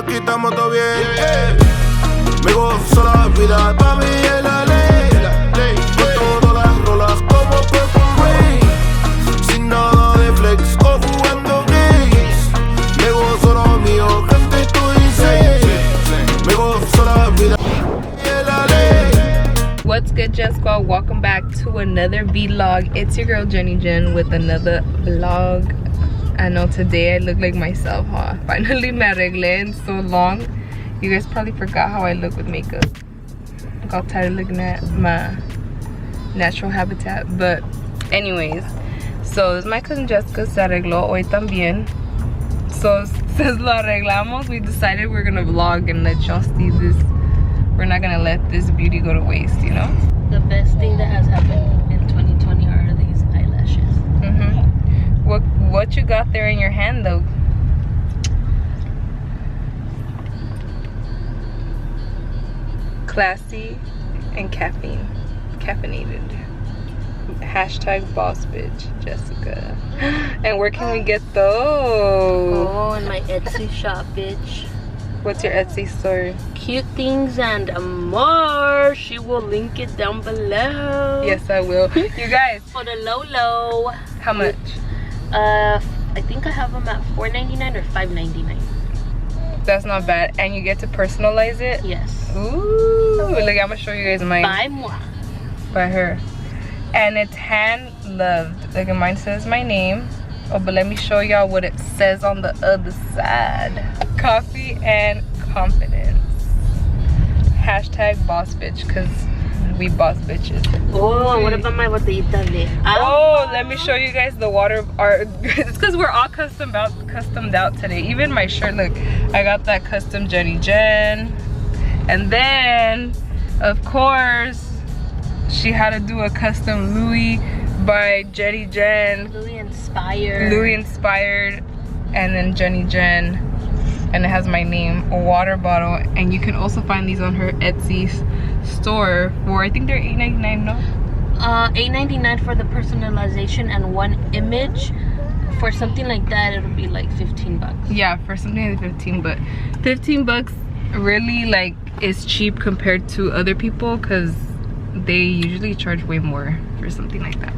aquí estamos todo bien. Me gozo la vida, pa' mí es la ley. Con todas las rolas como Purple Rain. Sin nada de flex o jugando gays. Me gozo lo mío, gente, tú dices. Me gozo la vida, es la ley. What's good, Gen Squad? Welcome back to another vlog. It's your girl GeniGen with another vlog. I know today I look like myself, huh? Finally me arreglé in so long. You guys probably forgot how I look with makeup. I got tired of looking at my natural habitat. But anyways, so this is my cousin Jessica. Se arregló hoy también. So since lo arreglamos, we decided we're gonna vlog and let y'all see this. We're not gonna let this beauty go to waste, you know? The best thing that has happened in 2020 are these eyelashes. What you got there in your hand though? Classy and caffeinated. Hashtag boss bitch Jessica. And where can we get those? Oh, in my Etsy shop, bitch. What's your Etsy store? Cute things and more. She will link it down below. Yes, I will. You guys, For the low. how much? I think I have them at $4.99 or $5.99. That's not bad. And you get to personalize it? Yes. Ooh, look, I'm gonna show you guys mine. By moi. By her. And it's hand loved. Like mine says my name. Oh, but let me show y'all what it says on the other side. Coffee and confidence. Hashtag boss bitch, because we boss bitches. Oh, and what about my botellita de Oh, let me show you guys the water art. It's because we're all customed out today. Even my shirt, look, I got that custom GeniGen. And then, of course, she had to do a custom Louis by GeniGen. Louis inspired. And then GeniGen. And it has my name, a water bottle. And you can also find these on her Etsy store for, I think they're $8.99, no? $8.99 for the personalization and one image. For something like that, it'll be like 15 bucks. Yeah, for something like 15, but 15 bucks really like is cheap compared to other people because they usually charge way more for something like that.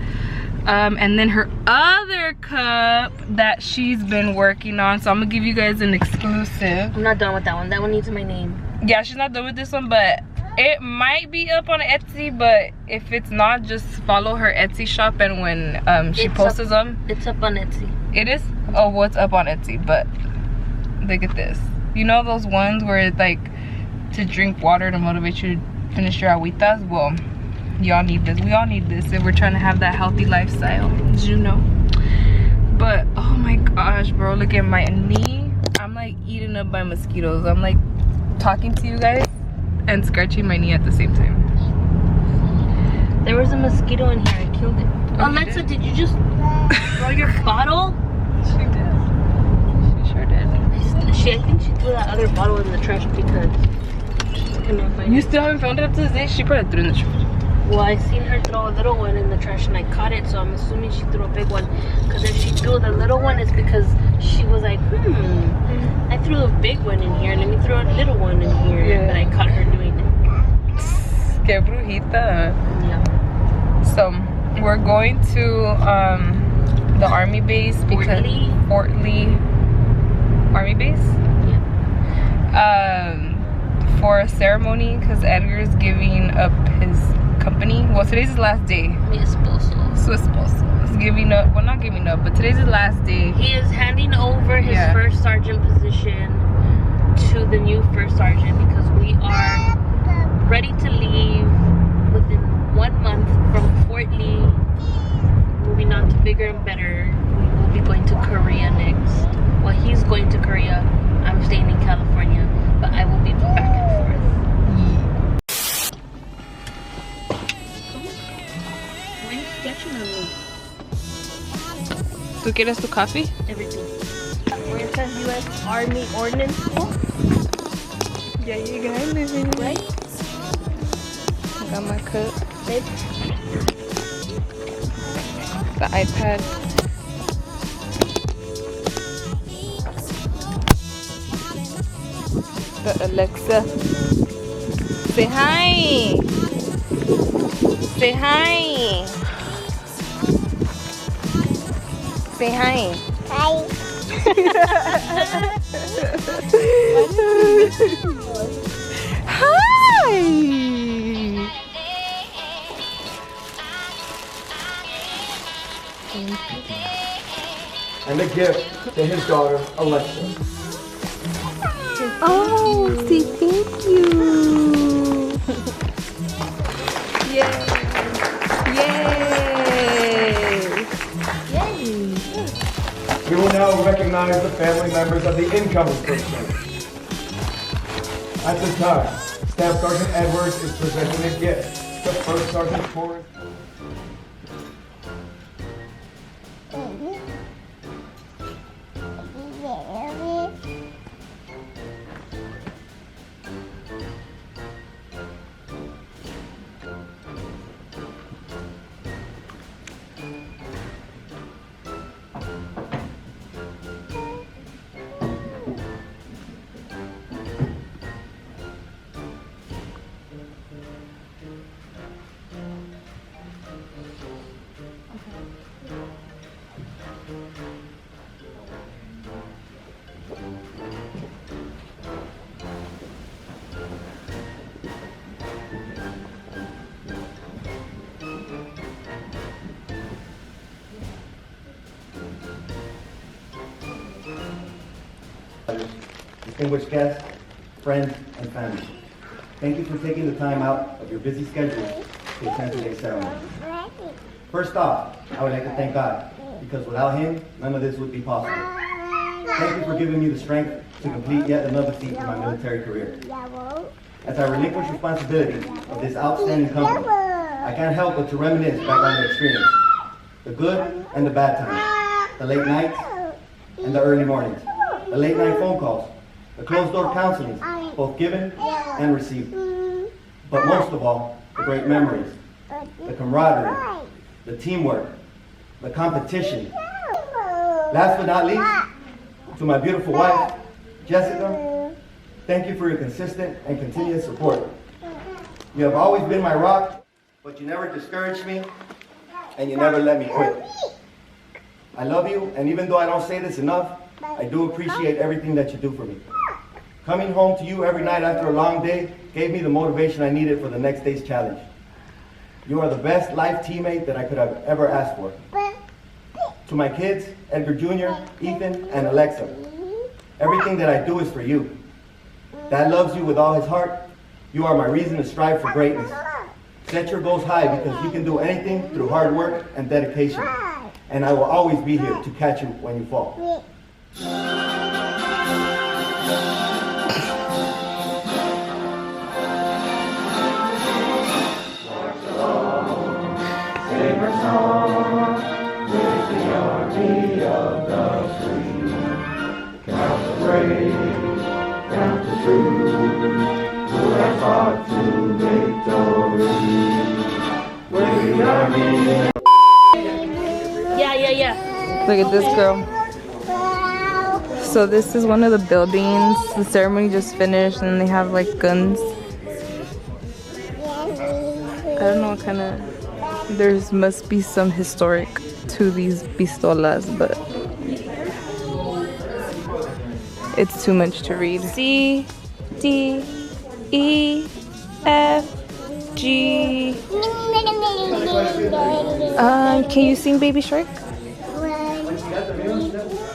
And then her other cup that she's been working on, so I'm gonna give you guys an exclusive. I'm not done with that one. That one needs my name. Yeah, she's not done with this one, but it might be up on Etsy. But if it's not, just follow her Etsy shop, and when she posts them, it's up on Etsy. It is? Oh, what's up on Etsy? But look at this. You know those ones where it's like to drink water to motivate you to finish your agüitas? Well, y'all need this. We all need this if we're trying to have that healthy lifestyle, you know. But oh my gosh, bro, look at my knee. I'm like eaten up by mosquitoes. I'm like talking to you guys and scratching my knee at the same time. There was a mosquito in here. I killed it. Oh, Alexa, did you just throw your bottle? She did. She sure did. I think she threw that other bottle in the trash because I couldn't find it. You still haven't found it up to this day? She probably threw it in the trash. Well, I seen her throw a little one in the trash and I caught it, so I'm assuming she threw a big one. Because if she threw the little one, it's because she was like, I threw a big one in here, let me throw a little one in here. Yeah. But I caught her doing it. Que brujita. Yeah. So we're going to the army base because Fort Lee Army Base. Yeah. For a ceremony because Edgar's giving up his company. Well, today's his last day. Mi esposo. Su esposo is giving up. Well, not giving up, but today's his last day. He is handing over his first sergeant position to the new first sergeant because we are ready to leave within 1 month from Fort Lee, moving on to bigger and better. We will be going to Korea next. Well, he's going to Korea. I'm staying in California, but I will be back and forth. Why are you sketching on me? ¿Tú quieres tu coffee? Everything. Where it says U.S. Army Ordnance School. Yeah, you got it. Right? I got my cup. Babe. The iPad. Alexa. Say hi. Say hi. Say hi. Hi. Hi. And a gift to his daughter, Alexa. Oh, say thank you. Yay. Yay. We will now recognize the family members of the incoming First Sergeant. At this time, Staff Sergeant Edwards is presenting a gift to First Sergeant Torres. Distinguished guests, friends, and family, thank you for taking the time out of your busy schedule to attend today's ceremony. First off, I would like to thank God, because without Him, none of this would be possible. Thank you for giving me the strength to complete yet another feat in my military career. As I relinquish responsibility of this outstanding company, I can't help but to reminisce back on the experience, the good and the bad times, the late nights and the early mornings, the late night phone calls, the closed door counseling, both given and received. But most of all, the great memories, the camaraderie, the teamwork, the competition. Last but not least, to my beautiful wife, Jessica, thank you for your consistent and continuous support. You have always been my rock, but you never discouraged me, and you never let me quit. I love you, and even though I don't say this enough, I do appreciate everything that you do for me. Coming home to you every night after a long day gave me the motivation I needed for the next day's challenge. You are the best life teammate that I could have ever asked for. To my kids, Edgar Jr., Ethan, and Alexa, everything that I do is for you. Dad loves you with all his heart. You are my reason to strive for greatness. Set your goals high because you can do anything through hard work and dedication. And I will always be here to catch you when you fall. Yeah. Look at this girl. So this is one of the buildings. The ceremony just finished and they have like guns. I don't know what kind of... There must be some historic to these pistolas, but it's too much to read. C, D, E, F, G. Can you sing Baby Shark?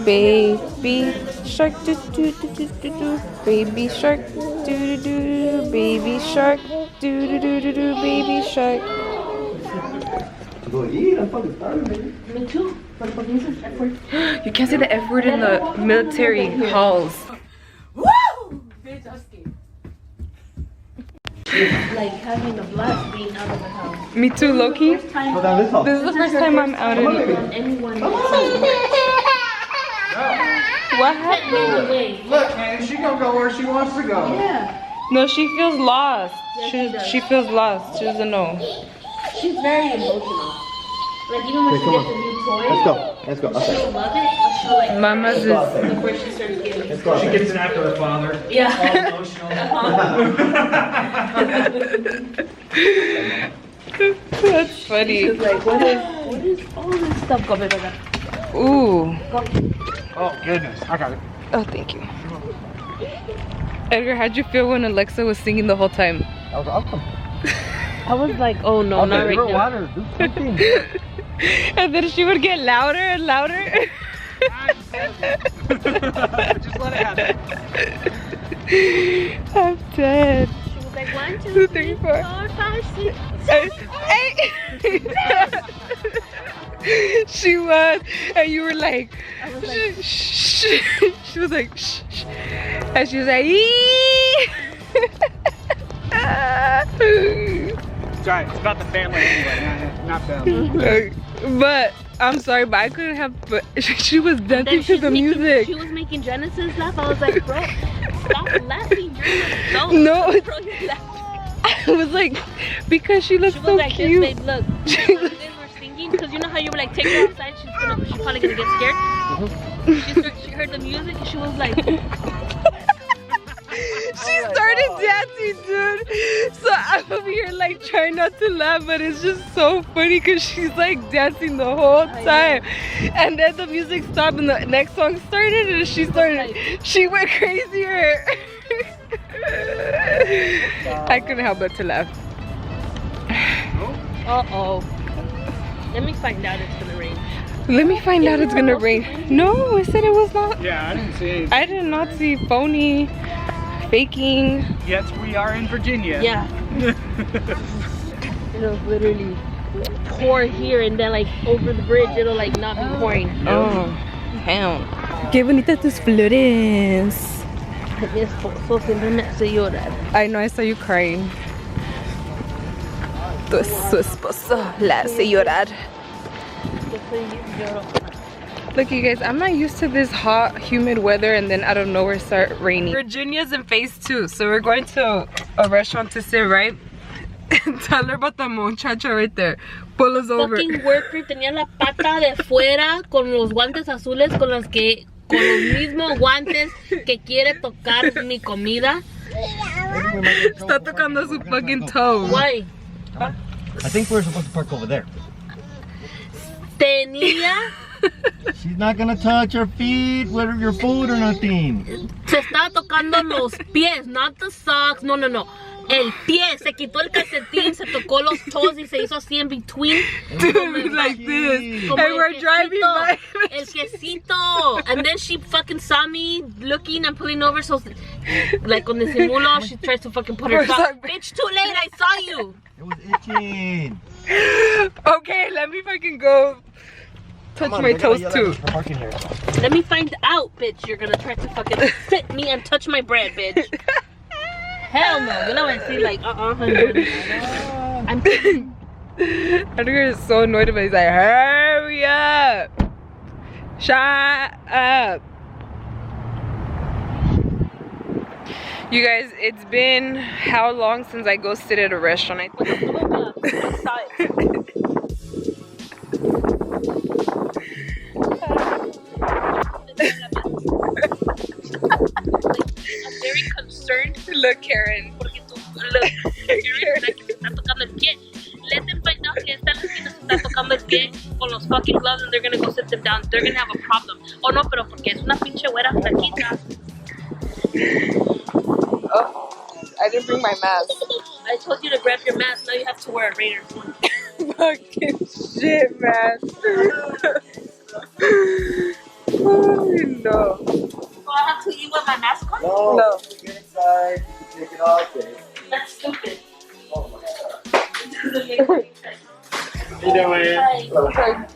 Baby shark, do do do do do do. Baby shark, do do do do. Baby shark, do do do do do. Baby shark. Me too. You can't say the F word in the military halls. Like having a blast being out of the house. Me too, Loki. This is the first time I'm out in it. Anyone. What happened? Look, man, she gonna go where she wants to go. Yeah. No, she feels lost. Yes, she does. She feels lost. She doesn't know. She's very emotional. Like even when Okay, she come gets on. a new toy, Let's go. Okay. she'll love it, but she'll like Mama's Let's go is. outside. before she starts getting. Let's go She outside. gets it after her father. Yeah. All emotional. That's funny. She's like, what is all this stuff? Go, baby. Ooh. Oh goodness, I got it. Oh, thank you. Edgar, how'd you feel when Alexa was singing the whole time? I was awesome. I was like, oh no, not right now. water. Do something. And then she would get louder and louder. Just let it happen. I'm dead. She was like, 1, 2, 2, 3, 3, 4, 4. 5, 6. Hey. She was, and you were like, I was like, shh. She was like, shh. And she was like, ee. Sorry, it's about the family anyway, not them. But I'm sorry, but I couldn't have. But she was dancing to she's the making- music. She was making Genesis laugh. I was like, bro, stop laughing. You're an adult. No, Bro, you're laughing. I was like, because she looks She was so like, cute. this, babe, look. When you guys were singing, because you know how you were like, take her outside, she's probably gonna get scared. She heard the music and she was like, She started dancing, dude. So I'm over here like trying not to laugh, but it's just so funny because she's like dancing the whole time. And then the music stopped and the next song started and she went crazier. I couldn't help but to laugh. uh-oh. Let me find out it's gonna rain. Let me find out it's gonna rain. No, I said it was not. Yeah, I didn't see anything. I did not see phony, faking. Yes, we are in Virginia. Yeah. It'll literally pour here and then like over the bridge it'll like not be pouring. Oh, damn. Qué bonitas tus flores. Mi esposo siempre me hace llorar. I know, I saw you crying. Su esposo la hace llorar. Yo soy lloro. Look, you guys, I'm not used to this hot, humid weather and then out of nowhere start raining. Virginia's in phase 2, so we're going to a restaurant to sit right and tell her about the muchacha right there. Pull us over. Fucking worker tenía la pata de fuera con los guantes azules con los mismos guantes que quiere tocar mi comida. Está tocando su fucking toe. Why? I think we're supposed to park over there. Tenía, She's not gonna touch her feet with your food or nothing. se estaba tocando los pies, not the socks, no. El pie, se quitó el calcetín, se tocó los toes y se hizo así in between. Dude, like this. Como And el we're driving by. El quesito. And then she fucking saw me looking and pulling over, so like con disimulo, she tries to fucking put her We're sock. sorry. Bitch, too late, I saw you. It was itching. Okay, let me fucking go touch my toes too. Parking here. Let me find out, bitch. You're gonna try to fucking sit me and touch my bread, bitch. Hell no. You know what I see? Like, I'm Edgar is so annoyed about it. He's like, hurry up. Shut up. You guys, it's been how long since I go sit at a restaurant? I think. I'm very concerned. Look, Karen. Porque tú, look, Karen, la que se está tocando el pie. Let them find out que esta latina se está tocando el pie con los fucking gloves and they're gonna go sit them down. They're gonna have a problem. Oh no, pero porque es una pinche güera flaquita. Oh, I didn't bring my mask. I told you to grab your mask. Now you have to wear a Raiders one. Fucking shit, man. Oh, no. So I have to eat with my mask on? No. Get inside. Take it off. That's stupid. Oh my god. It doesn't make any sense. You doing? Hi.